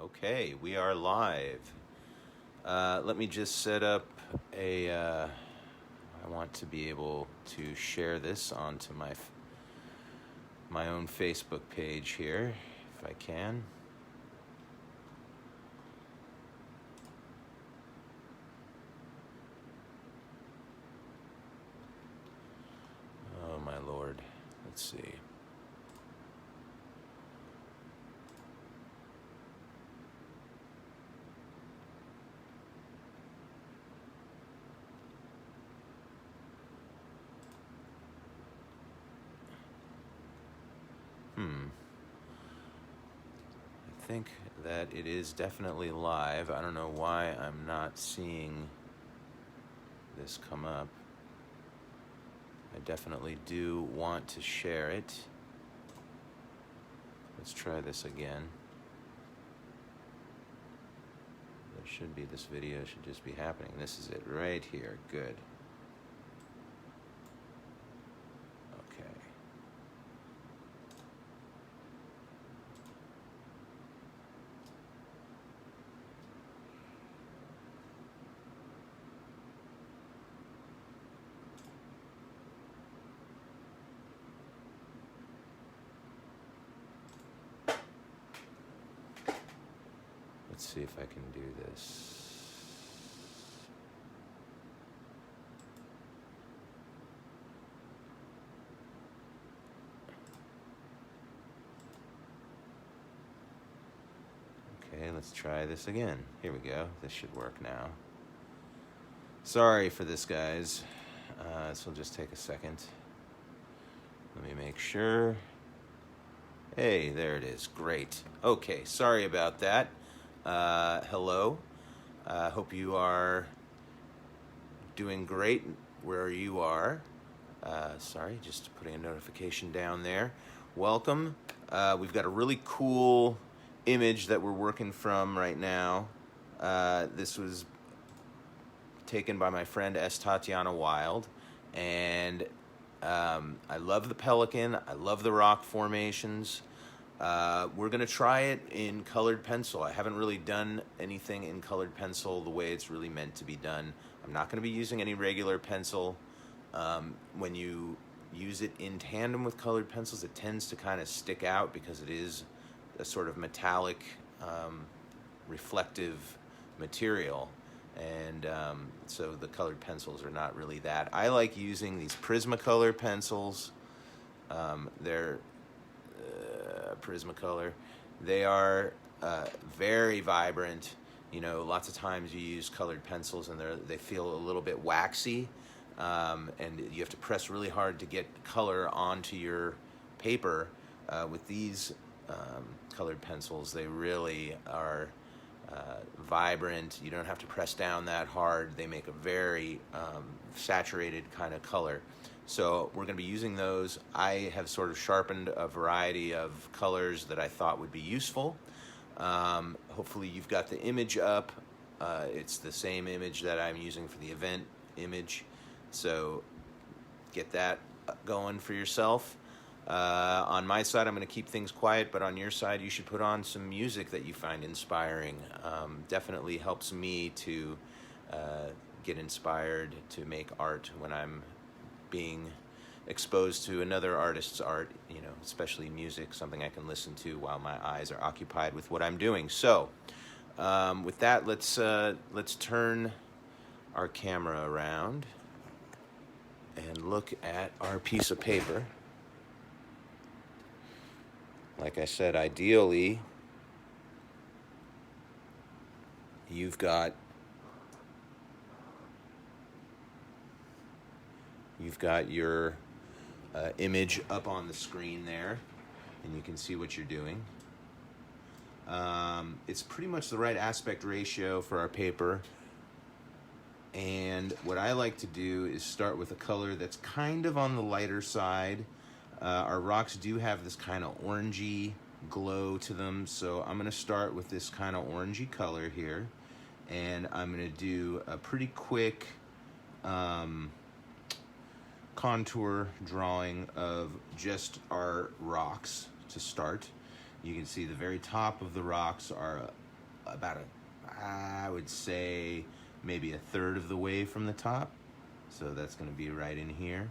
Okay, we are live. Let me just set up I want to be able to share this onto my own Facebook page here, if I can. Oh my Lord, let's see. I think that it is definitely live. I don't know why I'm not seeing this come up. I definitely do want to share it. Let's try this again. This video should just be happening. This is it right here. Good. Okay. Let's see if I can do this. Okay, let's try this again. Here we go. This should work now. Sorry for this, guys. This will just take a second. Let me make sure. Hey, there it is. Great. Okay, sorry about that. Hello. Hope you are doing great where you are. Sorry, just putting a notification down there. Welcome. We've got a really cool image that we're working from right now. This was taken by my friend S. Tatiana Wild, and I love the Pelican. I love the rock formations. We're going to try it in colored pencil. I haven't really done anything in colored pencil the way it's really meant to be done. I'm not going to be using any regular pencil. When you use it in tandem with colored pencils, it tends to kind of stick out because it is a sort of metallic, reflective material. And so the colored pencils are not really that. I like using these Prismacolor pencils. They're Prismacolor. They are very vibrant. You know, lots of times you use colored pencils and they feel a little bit waxy, and you have to press really hard to get color onto your paper. With these colored pencils, they really are vibrant. You don't have to press down that hard. They make a very saturated kind of color. So we're going to be using those. I have sort of sharpened a variety of colors that I thought would be useful. Hopefully you've got the image up. It's the same image that I'm using for the event image. So get that going for yourself. On my side, I'm going to keep things quiet, but on your side, you should put on some music that you find inspiring. Definitely helps me to get inspired to make art when I'm being exposed to another artist's art, you know, especially music, something I can listen to while my eyes are occupied with what I'm doing. So, with that, let's turn our camera around and look at our piece of paper. Like I said, ideally, you've got your image up on the screen there, and you can see what you're doing. It's pretty much the right aspect ratio for our paper. And what I like to do is start with a color that's kind of on the lighter side. Our rocks do have this kind of orangey glow to them, so I'm going to start with this kind of orangey color here, and I'm going to do a pretty quick contour drawing of just our rocks to start. You can see the very top of the rocks are about I would say maybe a third of the way from the top. So that's going to be right in here.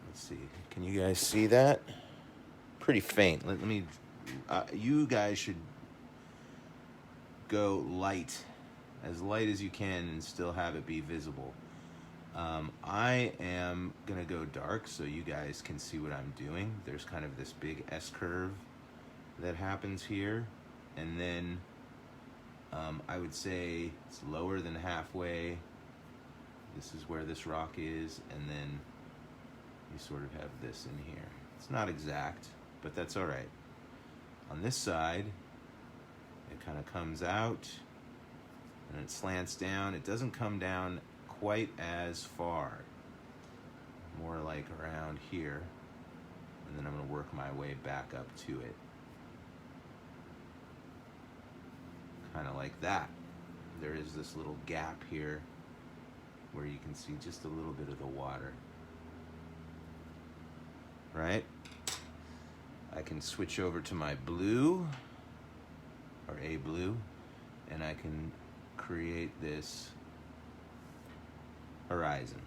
Let's see. Can you guys see that? Pretty faint. Let me. You guys should go light, as light as you can, and still have it be visible. I am gonna go dark so you guys can see what I'm doing. There's kind of this big S curve that happens here, and then I would say it's lower than halfway. This is where this rock is, and then you sort of have this in here. It's not exact, but that's all right. On this side, it kind of comes out and it slants down. It doesn't come down quite as far, more like around here, and then I'm going to work my way back up to it, kind of like that. There is this little gap here where you can see just a little bit of the water, right? I can switch over to my blue, or a blue, and I can create this horizon.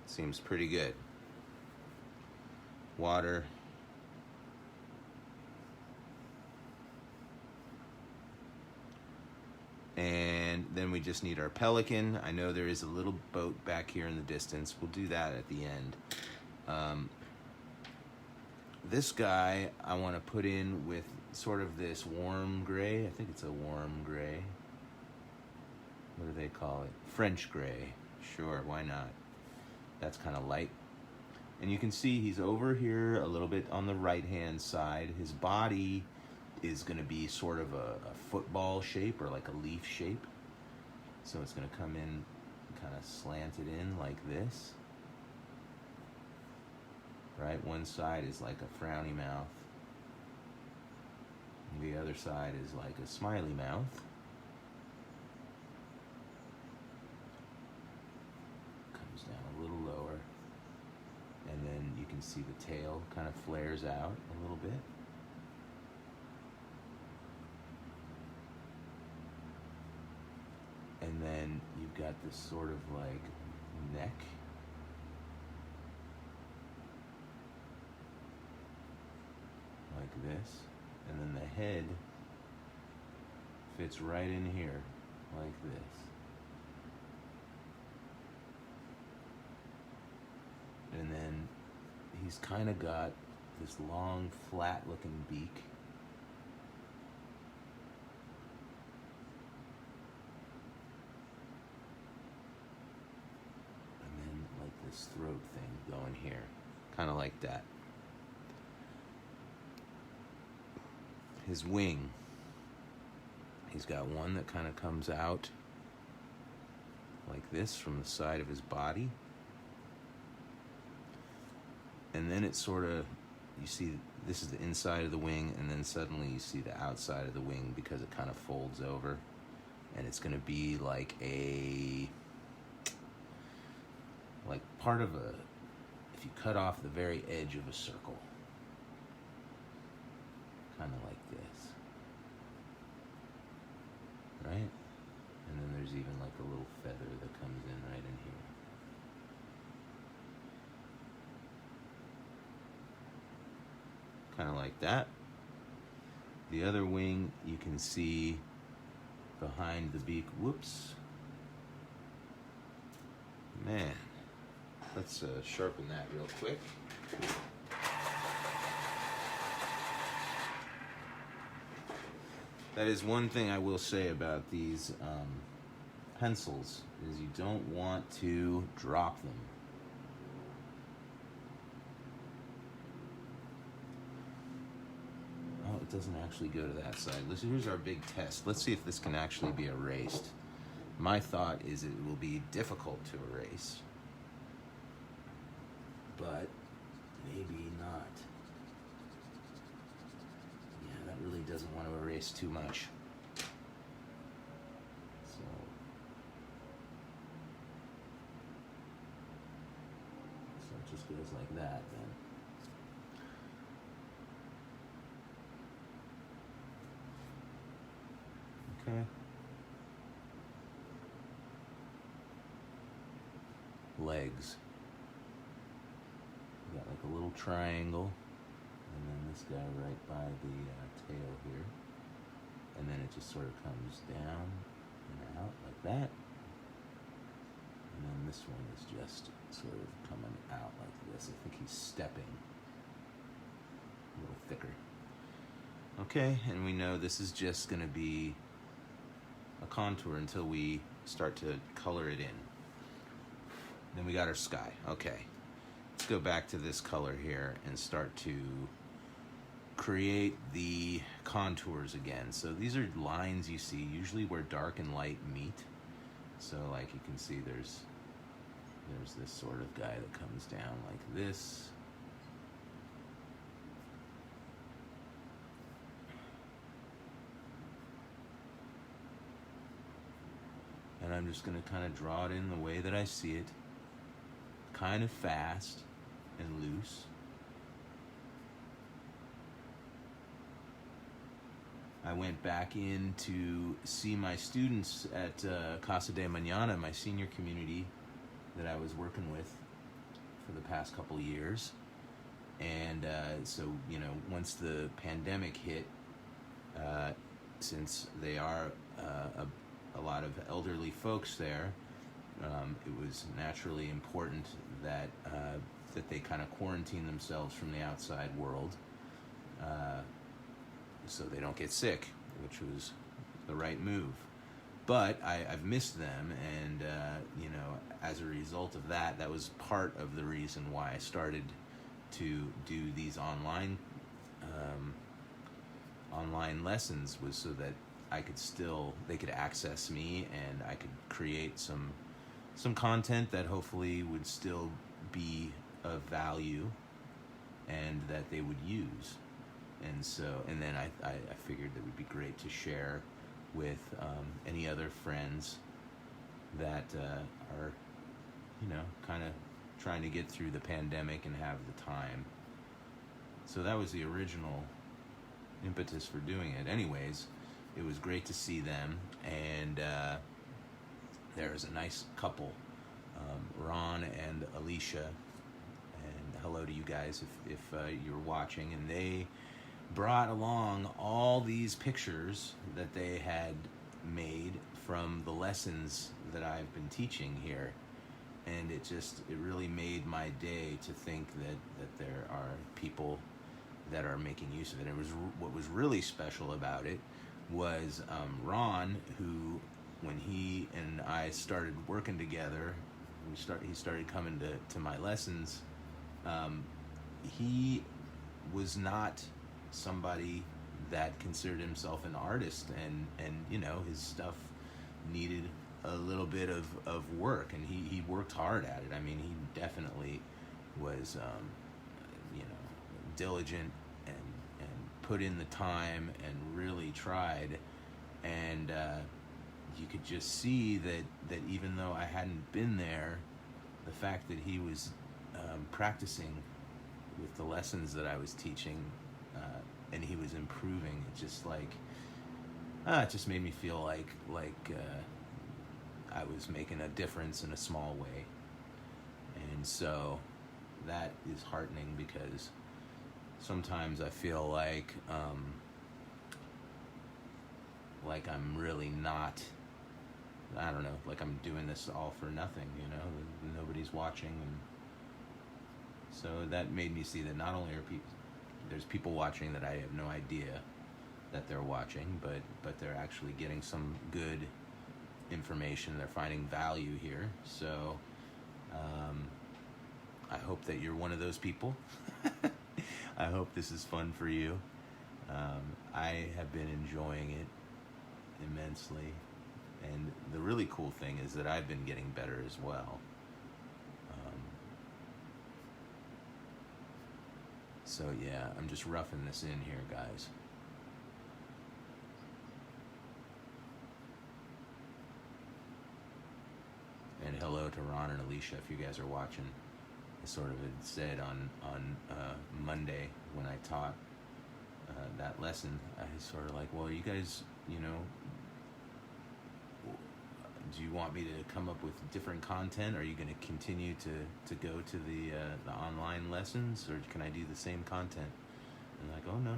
Seems pretty good. Water. And then we just need our Pelican. I know there is a little boat back here in the distance. We'll do that at the end. This guy I want to put in with sort of this warm gray. I think it's a warm gray. What do they call it? French gray. Sure, why not? That's kind of light. And you can see he's over here a little bit on the right-hand side. His body is going to be sort of a football shape, or like a leaf shape. So it's going to come in kind of slanted in like this. Right? One side is like a frowny mouth. And the other side is like a smiley mouth. Comes down a little lower. And then you can see the tail kind of flares out a little bit. And then you've got this sort of like neck. Like this. And then the head fits right in here, like this. And then he's kind of got this long, flat-looking beak. And then like this throat thing going here, kind of like that. His wing, he's got one that kind of comes out like this from the side of his body. And then it's sort of, you see, this is the inside of the wing, and then suddenly you see the outside of the wing because it kind of folds over. And it's going to be like part of a, if you cut off the very edge of a circle. Kind of like this. Right? And then there's even like a little feather that comes in right in here. Kind of like that. The other wing you can see behind the beak. Whoops. Man. Let's sharpen that real quick. That is one thing I will say about these pencils, is you don't want to drop them. Oh, it doesn't actually go to that side. Listen, here's our big test. Let's see if this can actually be erased. My thought is it will be difficult to erase, but maybe not. Really doesn't want to erase too much. So just goes like that then. Okay. Legs. You got like a little triangle, and then this guy right by the tail here, and then it just sort of comes down and out like that, and then this one is just sort of coming out like this. I think he's stepping a little thicker. Okay, and we know this is just going to be a contour until we start to color it in. Then we got our sky. Okay, let's go back to this color here and start to create the contours again. So these are lines you see usually where dark and light meet. So like you can see there's this sort of guy that comes down like this. And I'm just going to kind of draw it in the way that I see it, kind of fast and loose. I went back in to see my students at Casa de Mañana, my senior community that I was working with for the past couple of years. And so, you know, once the pandemic hit, since they are a lot of elderly folks there, it was naturally important that that they kind of quarantine themselves from the outside world, so they don't get sick, which was the right move. But I've missed them, and you know, as a result of that, that was part of the reason why I started to do these online lessons, was so that they could access me, and I could create some content that hopefully would still be of value and that they would use. And then I figured that it would be great to share with any other friends that are, you know, kind of trying to get through the pandemic and have the time. So that was the original impetus for doing it. Anyways, it was great to see them, and there's a nice couple, Ron and Alicia, and hello to you guys if you're watching. And they brought along all these pictures that they had made from the lessons that I've been teaching here, and it really made my day to think that there are people that are making use of it. And what was really special about it was Ron, who, when he and I started working together, he started coming to my lessons. He was not somebody that considered himself an artist, and you know, his stuff needed a little bit of work, and he worked hard at it. I mean, he definitely was you know, diligent and put in the time and really tried, and you could just see that even though I hadn't been there, the fact that he was practicing with the lessons that I was teaching, and he was improving, it just it just made me feel like I was making a difference in a small way. And so that is heartening, because sometimes I feel like I'm really not, I don't know, like I'm doing this all for nothing, you know, nobody's watching. And so that made me see that not only there's people watching that I have no idea that they're watching, but they're actually getting some good information. They're finding value here. So I hope that you're one of those people. I hope this is fun for you. I have been enjoying it immensely, and the really cool thing is that I've been getting better as well. So yeah, I'm just roughing this in here, guys. And hello to Ron and Alicia if you guys are watching. I sort of had said on Monday when I taught that lesson, I sort of like, well, you guys, do you want me to come up with different content? Are you going to continue to go to the online lessons, or can I do the same content? And like, oh no,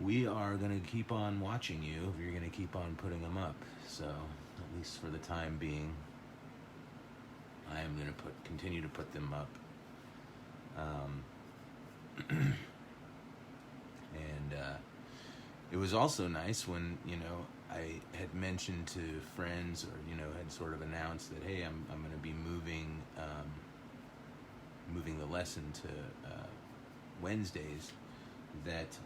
we are going to keep on watching you if you're going to keep on putting them up. So at least for the time being, I am going to continue to put them up. And it was also nice when I had mentioned to friends, or had sort of announced that, hey, I'm going to be moving the lesson to Wednesdays. That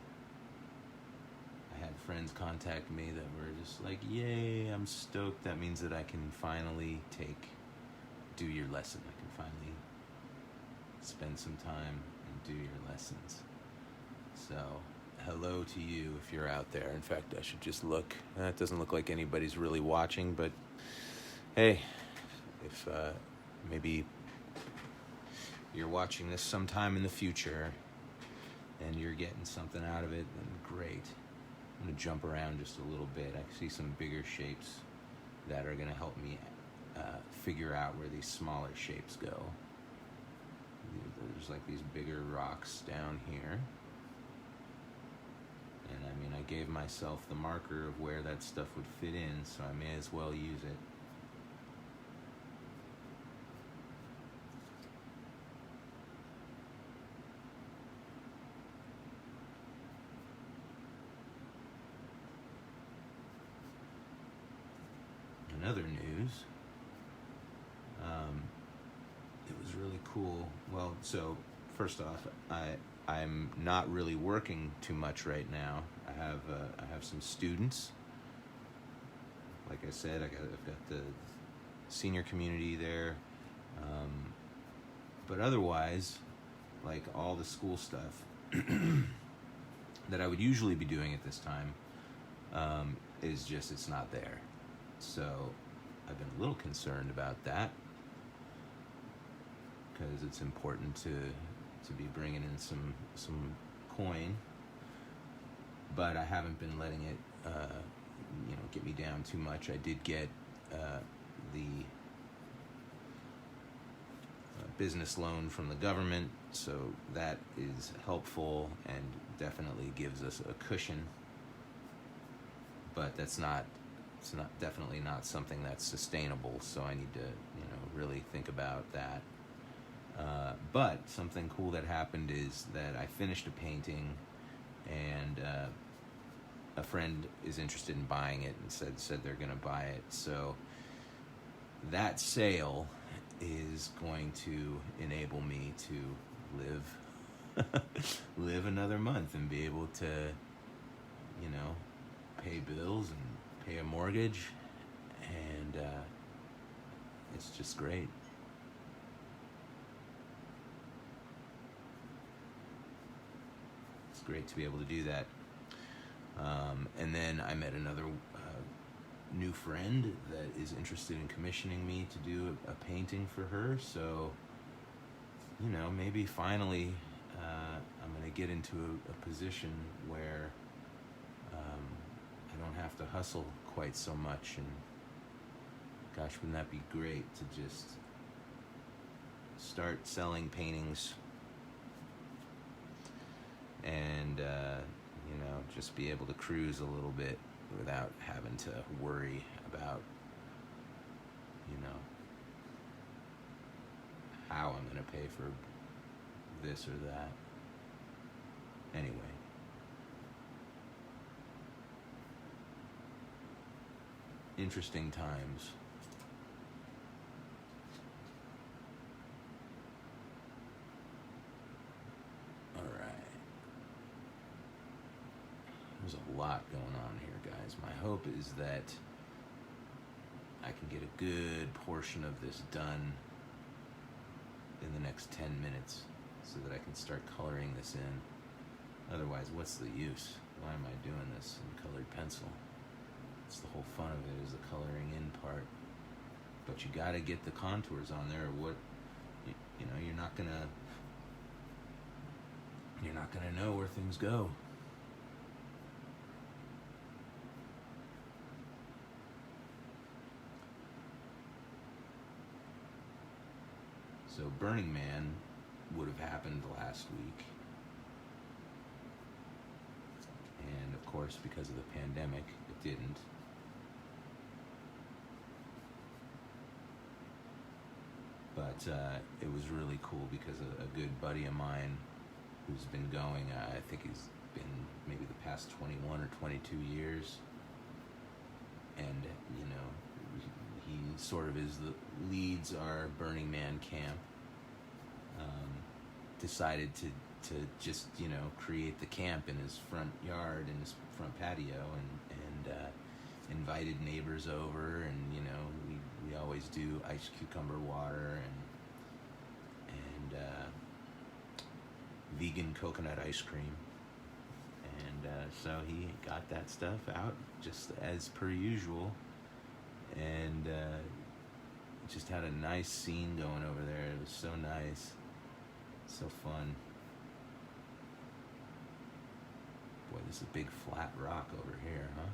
I had friends contact me that were just like, yay, I'm stoked. That means that I can finally do your lesson. I can finally spend some time and do your lessons. So hello to you if you're out there. In fact, I should just look. It doesn't look like anybody's really watching, but hey, if maybe you're watching this sometime in the future and you're getting something out of it, then great. I'm going to jump around just a little bit. I see some bigger shapes that are going to help me figure out where these smaller shapes go. There's like these bigger rocks down here. And I mean, I gave myself the marker of where that stuff would fit in, so I may as well use it. In other news, it was really cool. Well, so first off, I'm not really working too much right now. I have some students. Like I said, I've got the senior community there, but otherwise, like all the school stuff that I would usually be doing at this time it's not there. So I've been a little concerned about that, because it's important to be bringing in some coin, but I haven't been letting it get me down too much. I did get the business loan from the government, so that is helpful and definitely gives us a cushion, but it's definitely not something that's sustainable, so I need to really think about that. But something cool that happened is that I finished a painting, and a friend is interested in buying it and said they're going to buy it. So that sale is going to enable me to live another month and be able to pay bills and pay a mortgage, and it's just great. It's great to be able to do that. And then I met another new friend that is interested in commissioning me to do a painting for her. So, maybe finally I'm going to get into a position where I don't have to hustle quite so much. And gosh, wouldn't that be great to just start selling paintings and just be able to cruise a little bit without having to worry about how I'm going to pay for this or that. Anyway, interesting times. There's a lot going on here, guys. My hope is that I can get a good portion of this done in the next 10 minutes so that I can start coloring this in. Otherwise, what's the use? Why am I doing this in colored pencil? It's the whole fun of it, is the coloring in part. But you gotta get the contours on there, or you're not gonna know where things go. So Burning Man would have happened last week, and of course, because of the pandemic, it didn't. But it was really cool because a good buddy of mine who's been going, I think he's been maybe the past 21 or 22 years, and he sort of leads our Burning Man camp. Decided to just create the camp in his front yard, in his front patio, and invited neighbors over, and we always do ice cucumber water and vegan coconut ice cream, and so he got that stuff out just as per usual, and just had a nice scene going over there. It was so nice, so fun. Boy, this is a big flat rock over here, huh?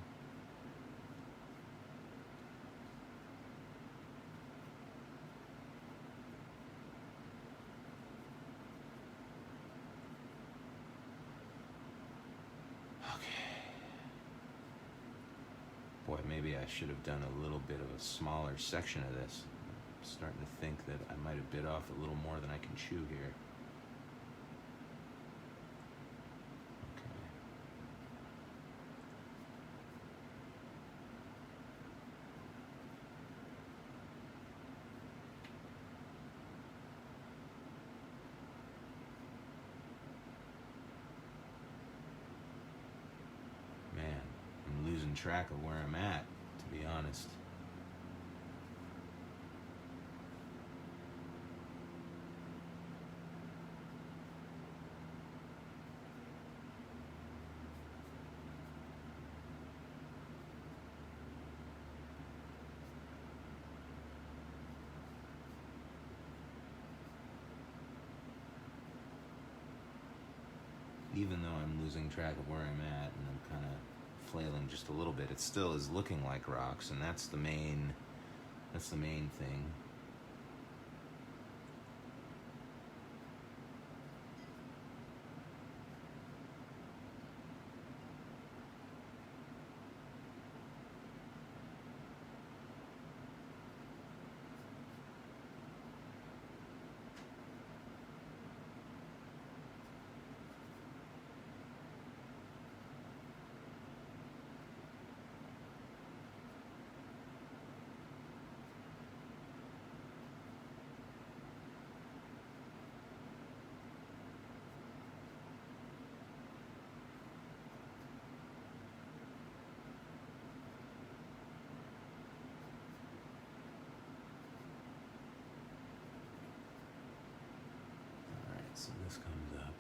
Boy, maybe I should have done a little bit of a smaller section of this. I'm starting to think that I might have bit off a little more than I can chew here. Man, I'm losing track of where I'm at, to be honest. Even though I'm losing track of where I'm at and I'm kind of flailing just a little bit, it still is looking like rocks, and that's the main thing. So this comes up.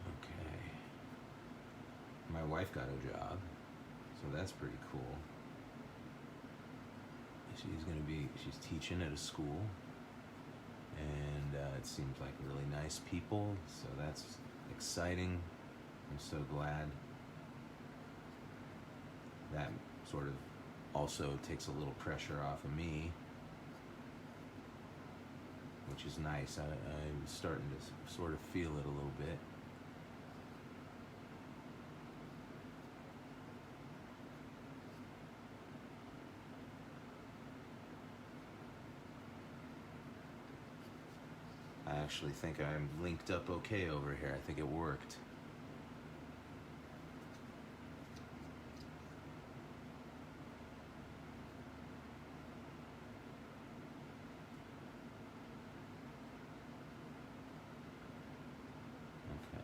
Okay. My wife got a job, so that's pretty cool. She's teaching at a school, and it seems like really nice people, so that's exciting. I'm so glad. That sort of also takes a little pressure off of me, which is nice. I'm starting to sort of feel it a little bit. I actually think I'm linked up okay over here. I think it worked. Okay.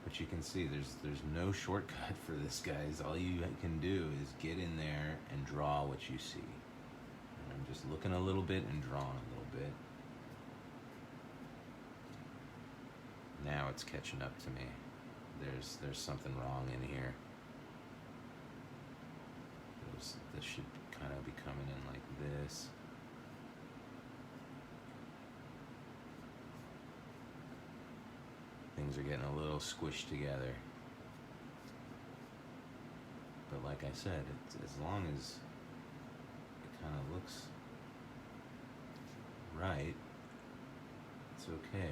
But you can see there's no shortcut for this, guys. All you can do is get in there and draw what you see. And I'm just looking a little bit and drawing a little bit. Now it's catching up to me. There's something wrong in here. This should kind of be coming in like this. Things are getting a little squished together. But like I said, as long as it kind of looks right, it's okay.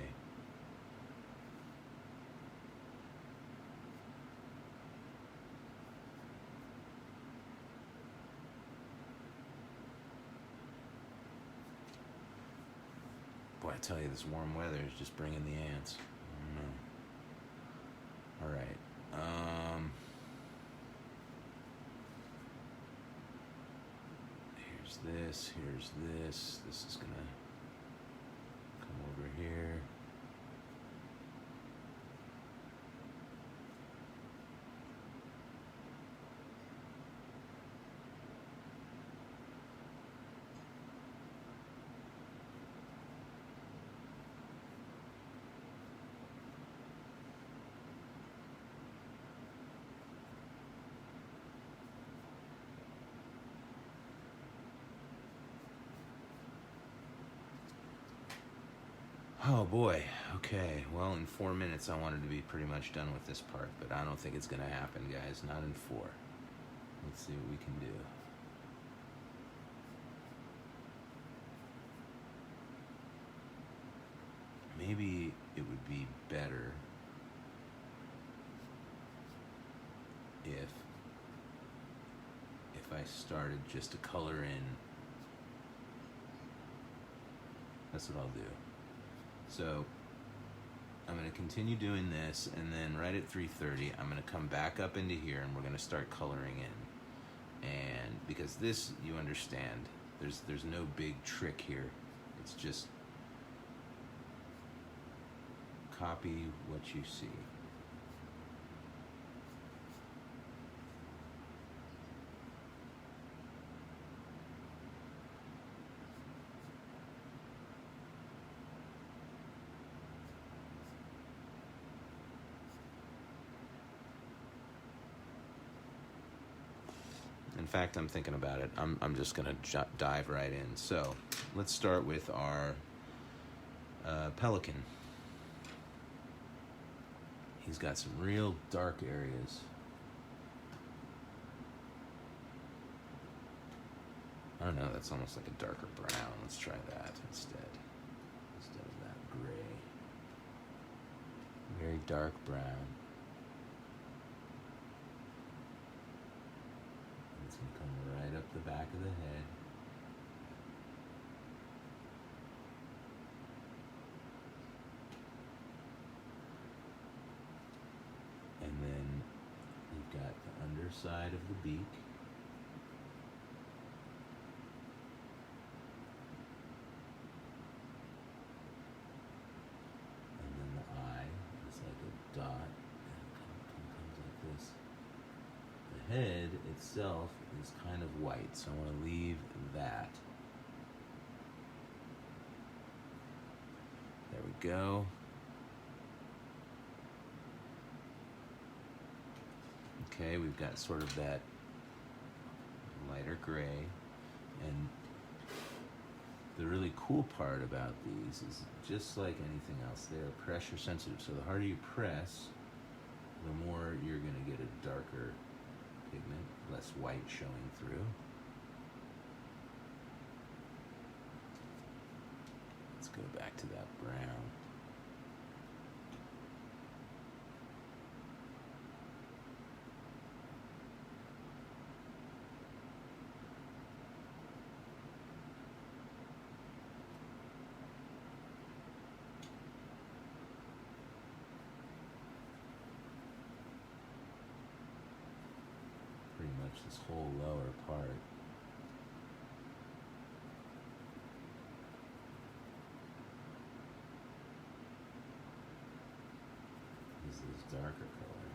Boy, I tell you, this warm weather is just bringing the ants. All right. Here's this. Here's this. This is gonna come over here. Oh boy, okay. Well, in 4 minutes I wanted to be pretty much done with this part, but I don't think it's gonna happen, guys. Not in 4. Let's see what we can do. Maybe it would be better if I started just to color in. That's what I'll do. So I'm going to continue doing this, and then right at 3:30 I'm going to come back up into here and we're going to start coloring in. And because this, you understand, there's no big trick here. It's just copy what you see. In fact, I'm thinking about it. I'm just going to dive right in. So let's start with our Pelican. He's got some real dark areas. I don't know, that's almost like a darker brown. Let's try that instead of that gray. Very dark brown. It's going to come right up the back of the head. And then you've got the underside of the beak. And then the eye is like a dot, and it comes like this. The head itself is kind of white, so I want to leave that. There we go. Okay, we've got sort of that lighter gray, and the really cool part about these is just like anything else, they are pressure sensitive. So the harder you press, the more you're going to get a darker pigment, less white showing through. Let's go back to that brown. Pretty much this whole lower part. Is is this darker color.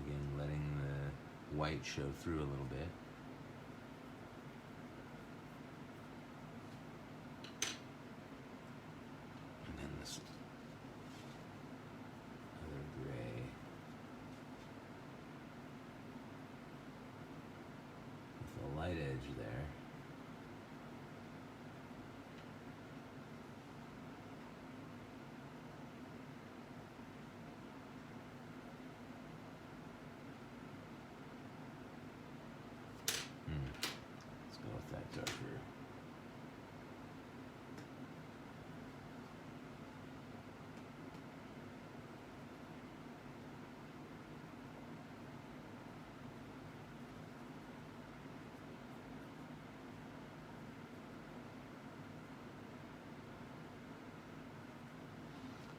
Again, letting the white show through a little bit. And then this other gray with a light edge there. Let's go with that darker.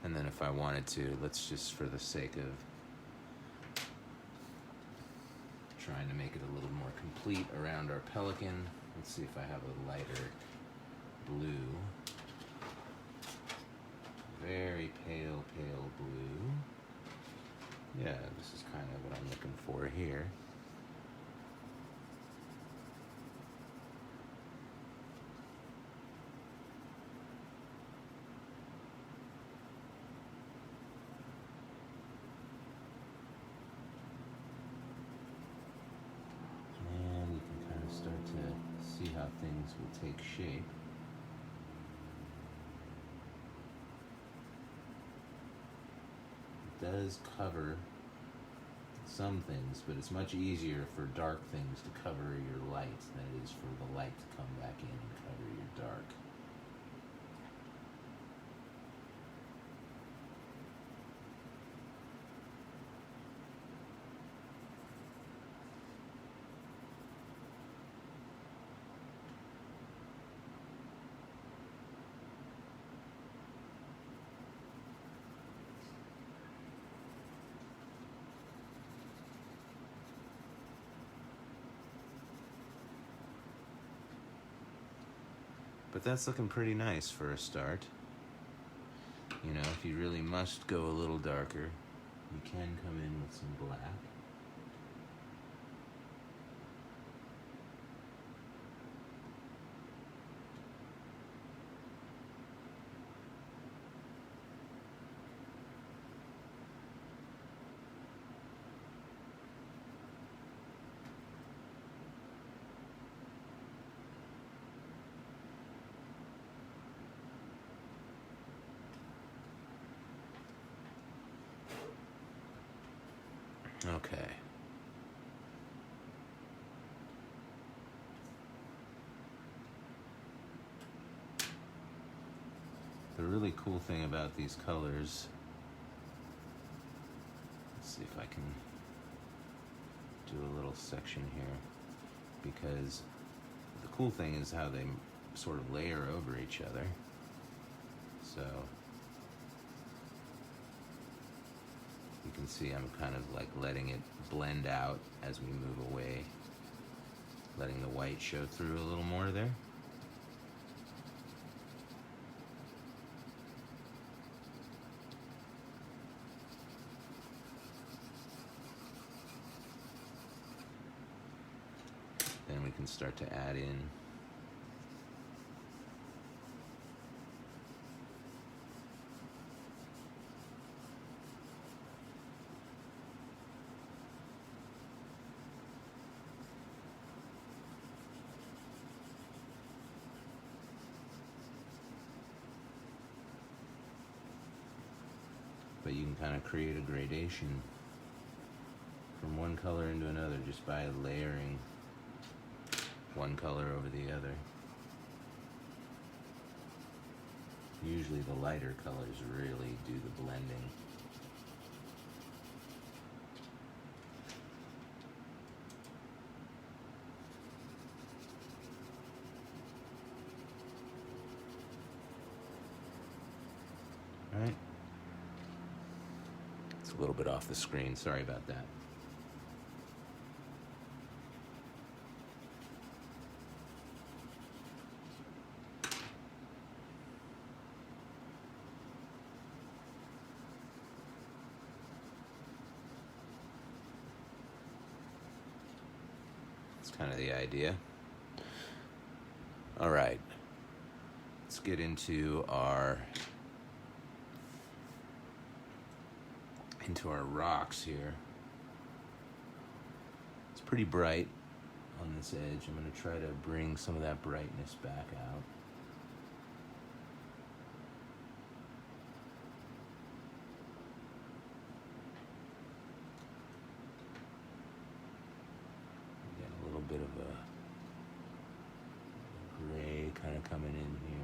And then if I wanted to, let's just, for the sake of trying to make it a little more complete around our Pelican, let's see if I have a lighter blue. Very pale, pale blue. Yeah, this is kind of what I'm looking for here. Start to see how things will take shape. It does cover some things, but it's much easier for dark things to cover your light than it is for the light to come back in and cover your dark. But that's looking pretty nice for a start. You know, if you really must go a little darker, you can come in with some black. Okay. The really cool thing about these colors, let's see if I can do a little section here, because the cool thing is how they sort of layer over each other. So you can see I'm kind of like letting it blend out as we move away, letting the white show through a little more there. Then we can start to add in but you can kind of create a gradation from one color into another just by layering one color over the other. Usually the lighter colors really do the blending. All right. Let's a little bit off the screen. Sorry about that. That's kind of the idea. All right. Let's get into our rocks here. It's pretty bright on this edge. I'm going to try to bring some of that brightness back out. Get a little bit of a gray kind of coming in here.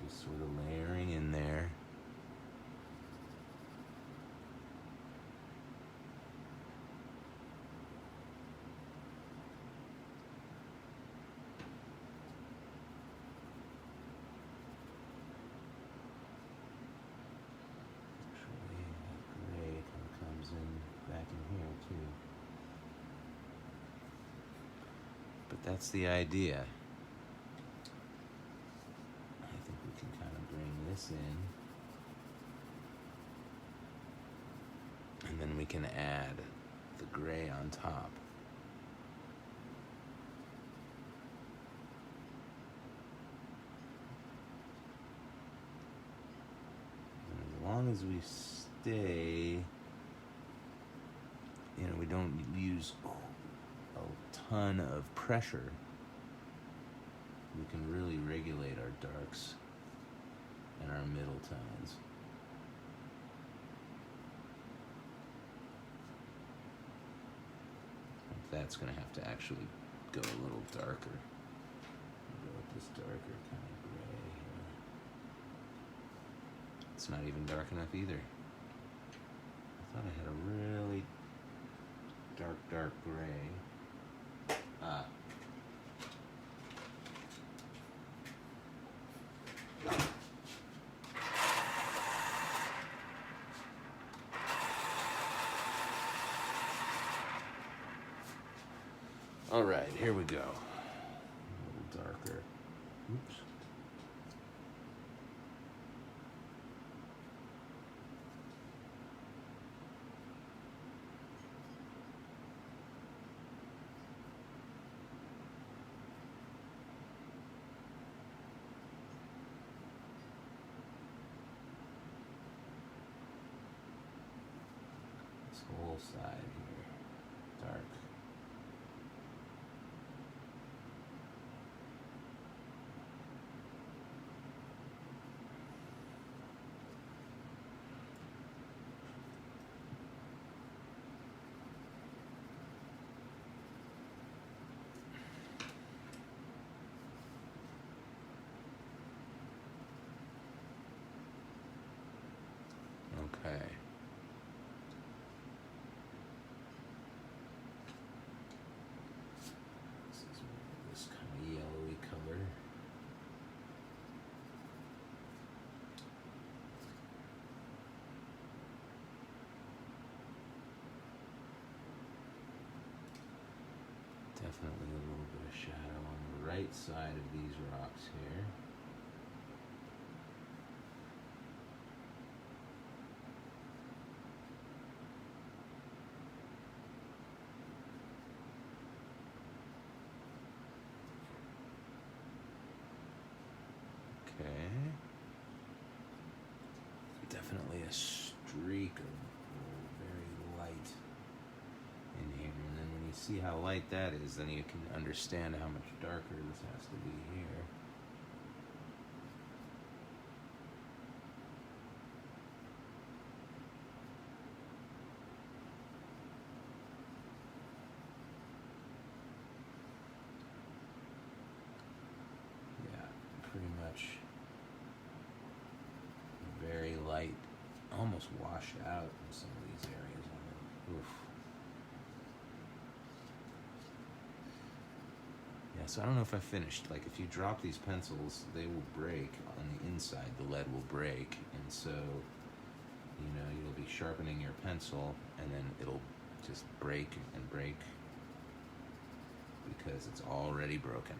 Sort of layering in there. Actually, that gray kind of comes in back in here too. But that's the idea. This in, and then we can add the gray on top. And as long as we stay, we don't use a ton of pressure, we can really regulate our darks and our middle tones. That's going to have to actually go a little darker. Go with this darker kind of gray here. It's not even dark enough either. I thought I had a really dark gray. All right, here we go. A little darker. Oops. This whole side here, dark. Okay. This kind of yellowy color. Definitely a little bit of shadow on the right side of these rocks here. Okay. Definitely a streak of very light in here. And then when you see how light that is, then you can understand how much darker this has to be here. Pretty much very light, almost washed out in some of these areas on it. Oof. Yeah, so I don't know if I finished. Like, if you drop these pencils, they will break on the inside. The lead will break, and so, you know, you'll be sharpening your pencil, and then it'll just break and break because it's already broken.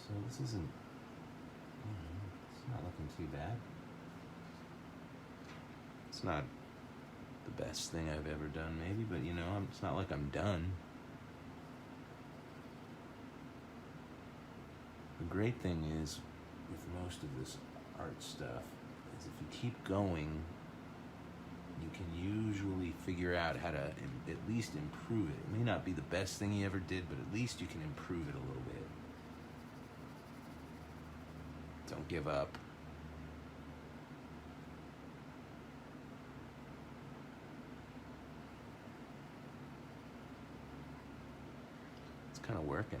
So this isn't, it's not looking too bad. It's not the best thing I've ever done, maybe, but you know, it's not like I'm done. The great thing is, with most of this art stuff, is if you keep going, you can usually figure out how to at least improve it. It may not be the best thing you ever did, but at least you can improve it a little bit. Don't give up. It's kind of working.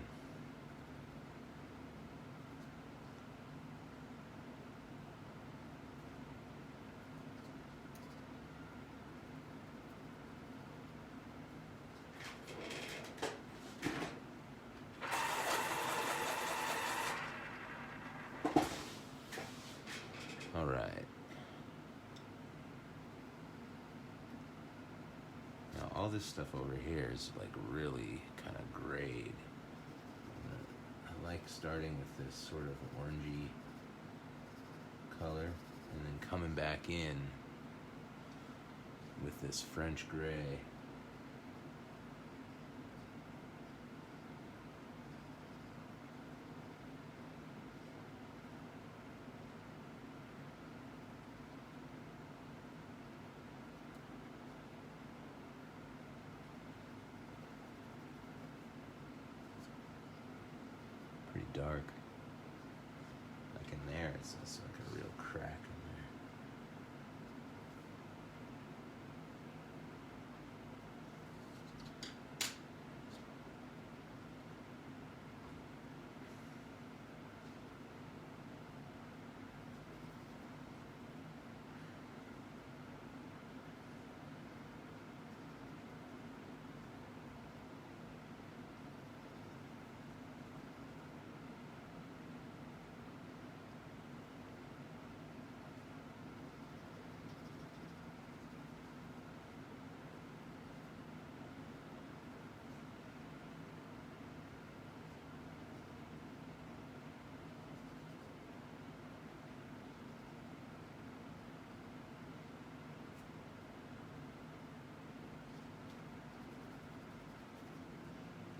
All right. Now all this stuff over here is like really kind of grayed. I like starting with this sort of orangey color and then coming back in with this French gray. Pretty dark. Like in there, it's like a real crack in there.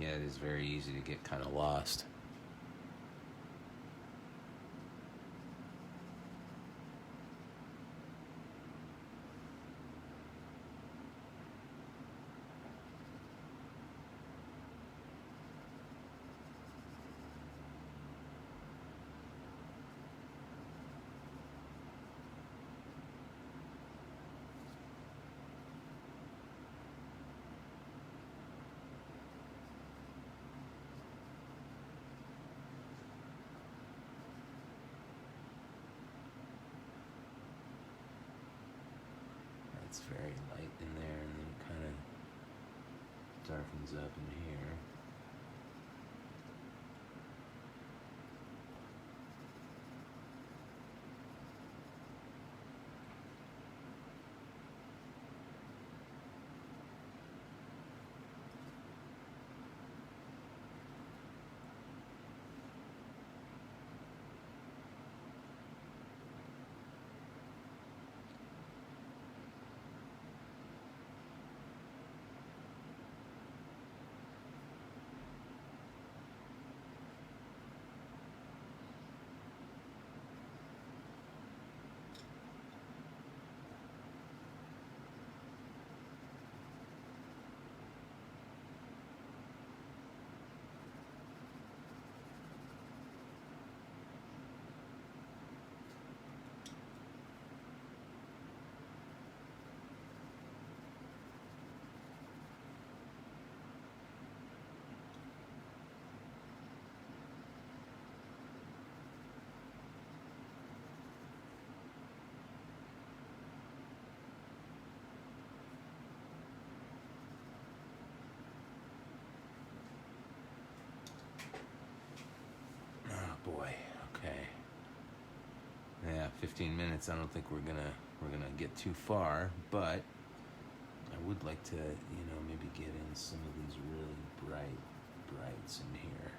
Yeah, it is very easy to get kind of lost. It's very light in there, and then it kind of darkens up in here. 15 minutes, I don't think we're gonna get too far, but I would like to, maybe get in some of these really brights in here.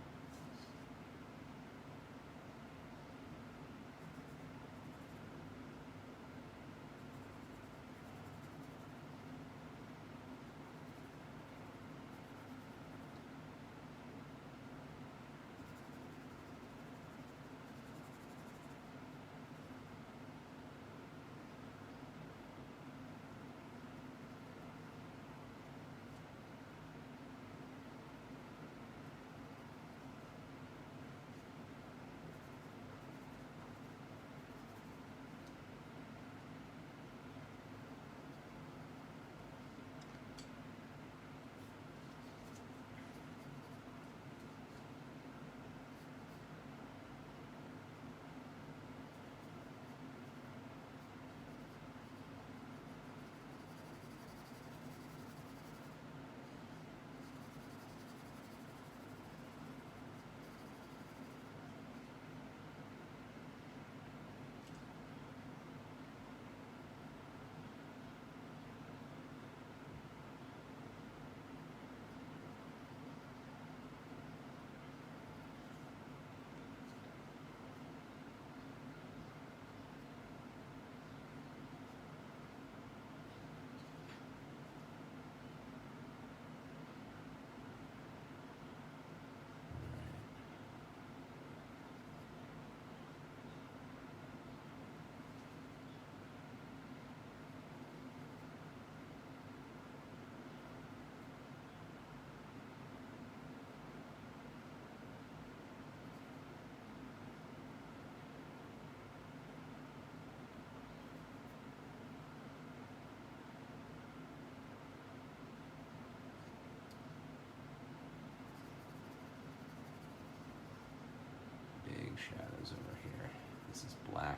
Big shadows over here. This is black,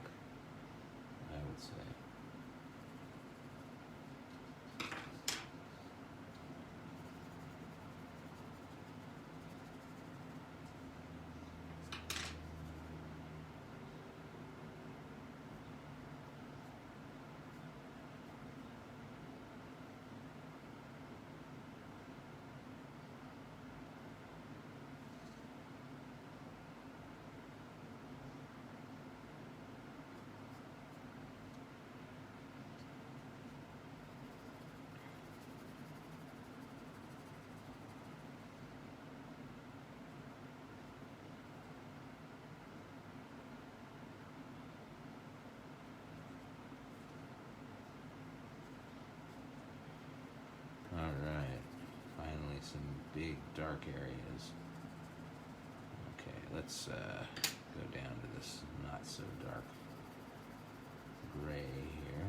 I would say. Alright, finally some big dark areas. Okay, let's go down to this not so dark gray here.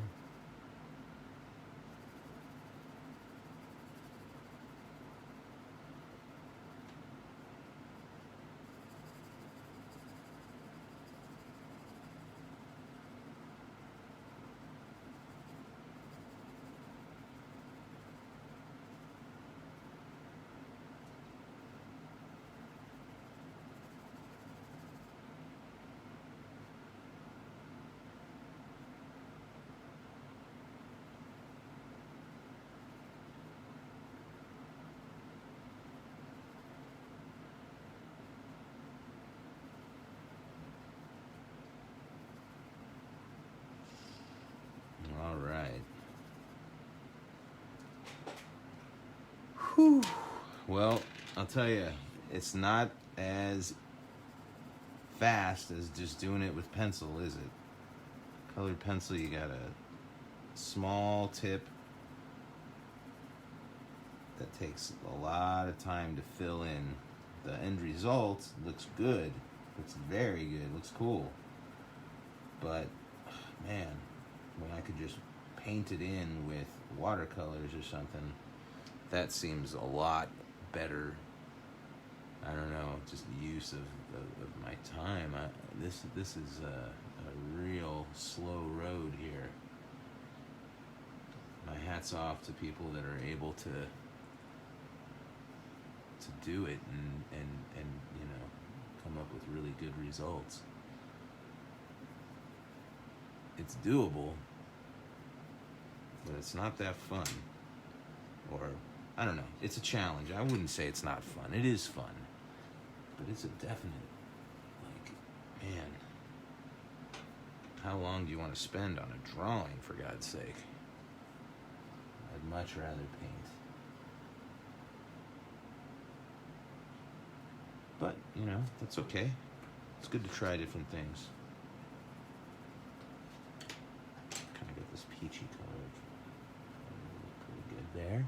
All right. Whew. Well, I'll tell you, it's not as fast as just doing it with pencil, is it? Colored pencil, you got a small tip that takes a lot of time to fill in. The end result looks good. Looks very good. Looks cool. But, man, when I could just paint it in with watercolors or something, that seems a lot better. I don't know, just use of my time. This is a real slow road here. My hat's off to people that are able to do it and come up with really good results. it's doable, but it's not that fun. Or, I don't know, it's a challenge. I wouldn't say it's not fun. It is fun. But it's a definite, like, man, how long do you want to spend on a drawing, for God's sake? I'd much rather paint. But, you know, that's okay. It's good to try different things. Kind of get this peachy color. Pretty good there.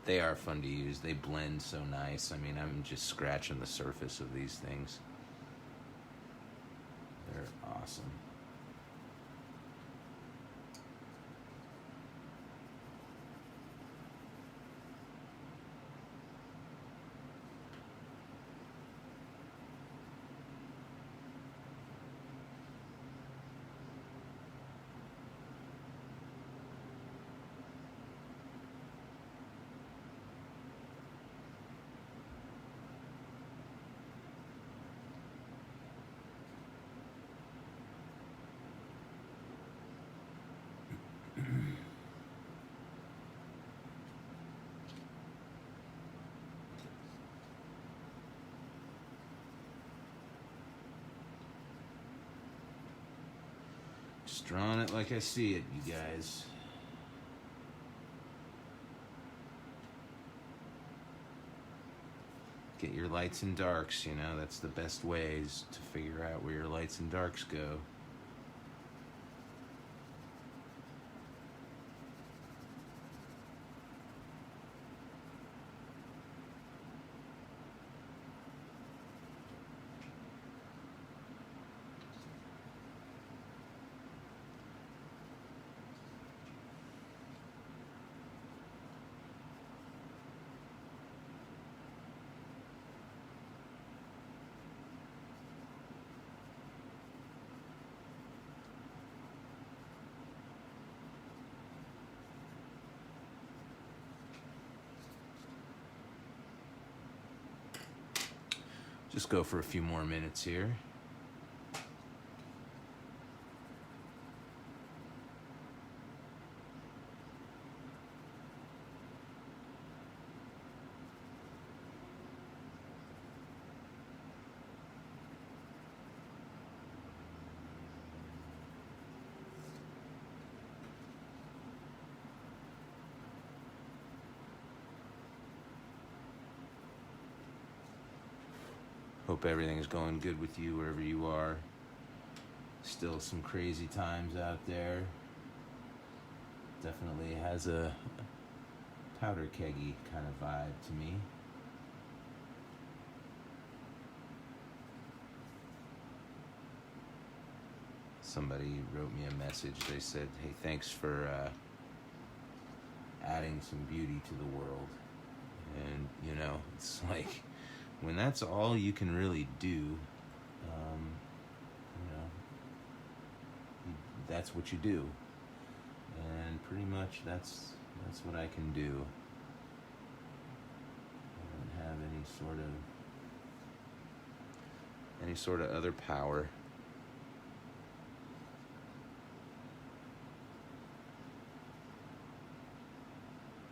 They are fun to use. They blend so nice. I mean, I'm just scratching the surface of these things. They're awesome. Just drawing it like I see it, you guys. Get your lights and darks, you know, that's the best ways to figure out where your lights and darks go. Just go for a few more minutes here. Hope everything's going good with you wherever you are. Still some crazy times out there. Definitely has a powder keggy kind of vibe to me. Somebody wrote me a message. They said, hey, thanks for adding some beauty to the world. And, you know, it's like, when that's all you can really do, you know, that's what you do. And pretty much that's what I can do. I don't have any sort of other power.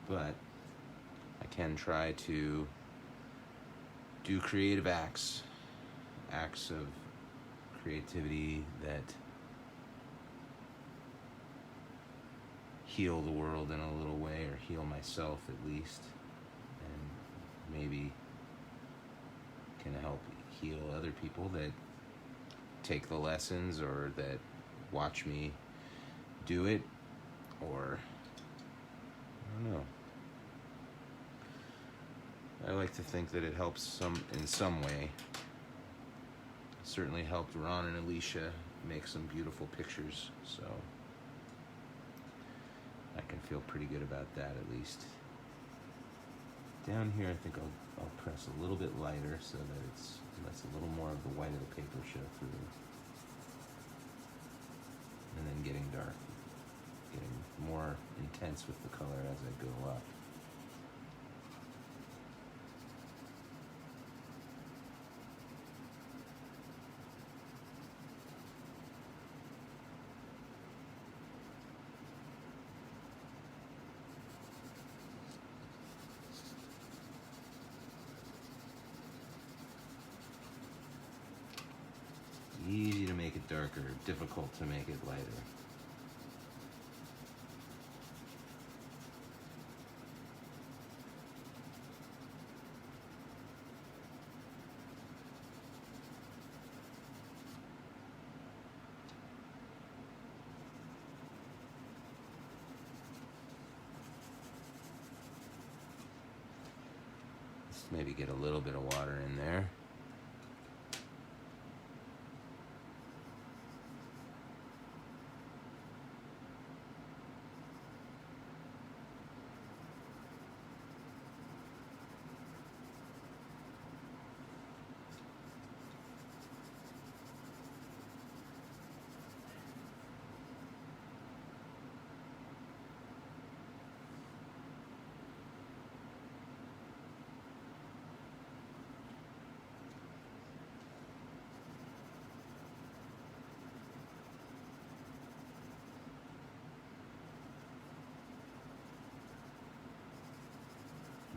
But I can try to do creative acts of creativity that heal the world in a little way, or heal myself at least, and maybe can help heal other people that take the lessons or that watch me do it, or I don't know. I like to think that it helps in some way. It certainly helped Ron and Alicia make some beautiful pictures, so I can feel pretty good about that at least. Down here I think I'll press a little bit lighter so that it lets a little more of the white of the paper show through. And then getting dark. getting more intense with the color as I go up. Easy to make it darker, difficult to make it lighter. Let's maybe get a little bit of water in there.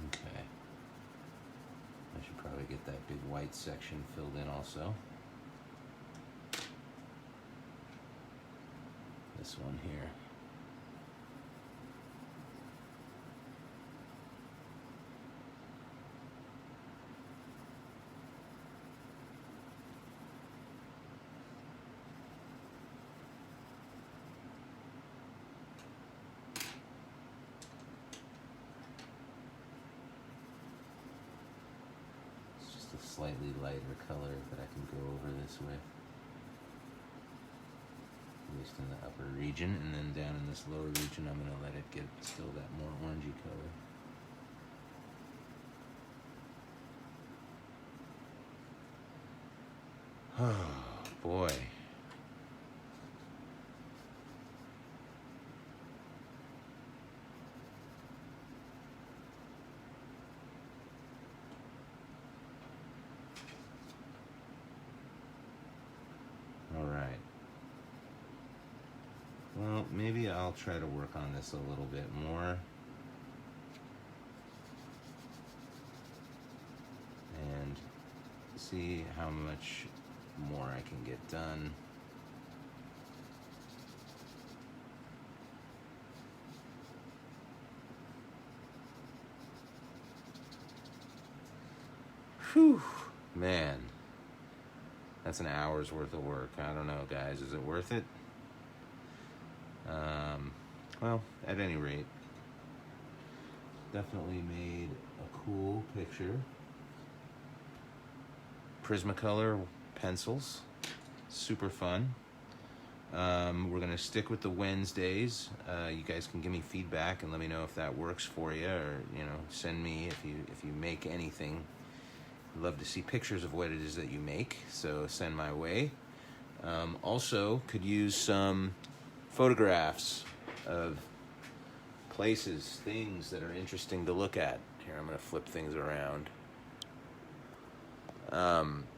Okay. I should probably get that big white section filled in also. This one here. A slightly lighter color that I can go over this with, at least in the upper region, and then down in this lower region I'm going to let it get still that more orangey color. Oh boy. Well, maybe I'll try to work on this a little bit more. And see how much more I can get done. Whew, man. That's an hour's worth of work. I don't know, guys. Is it worth it? Well, at any rate, definitely made a cool picture. Prismacolor pencils, super fun. We're gonna stick with the Wednesdays. You guys can give me feedback and let me know if that works for you, or send me if you make anything. I'd love to see pictures of what it is that you make, so send my way. Also, could use some photographs of places, things that are interesting to look at. Here, I'm going to flip things around.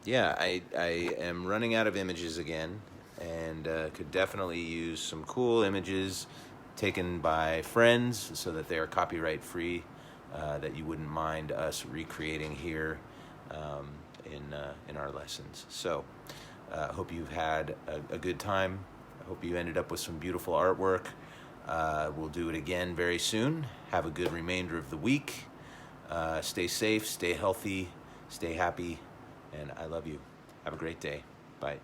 Yeah, I am running out of images again, and could definitely use some cool images taken by friends so that they are copyright free, that you wouldn't mind us recreating here in our lessons. So, hope you've had a good time. I hope you ended up with some beautiful artwork. We'll do it again very soon. Have a good remainder of the week. Stay safe, stay healthy, stay happy, and I love you. Have a great day. Bye.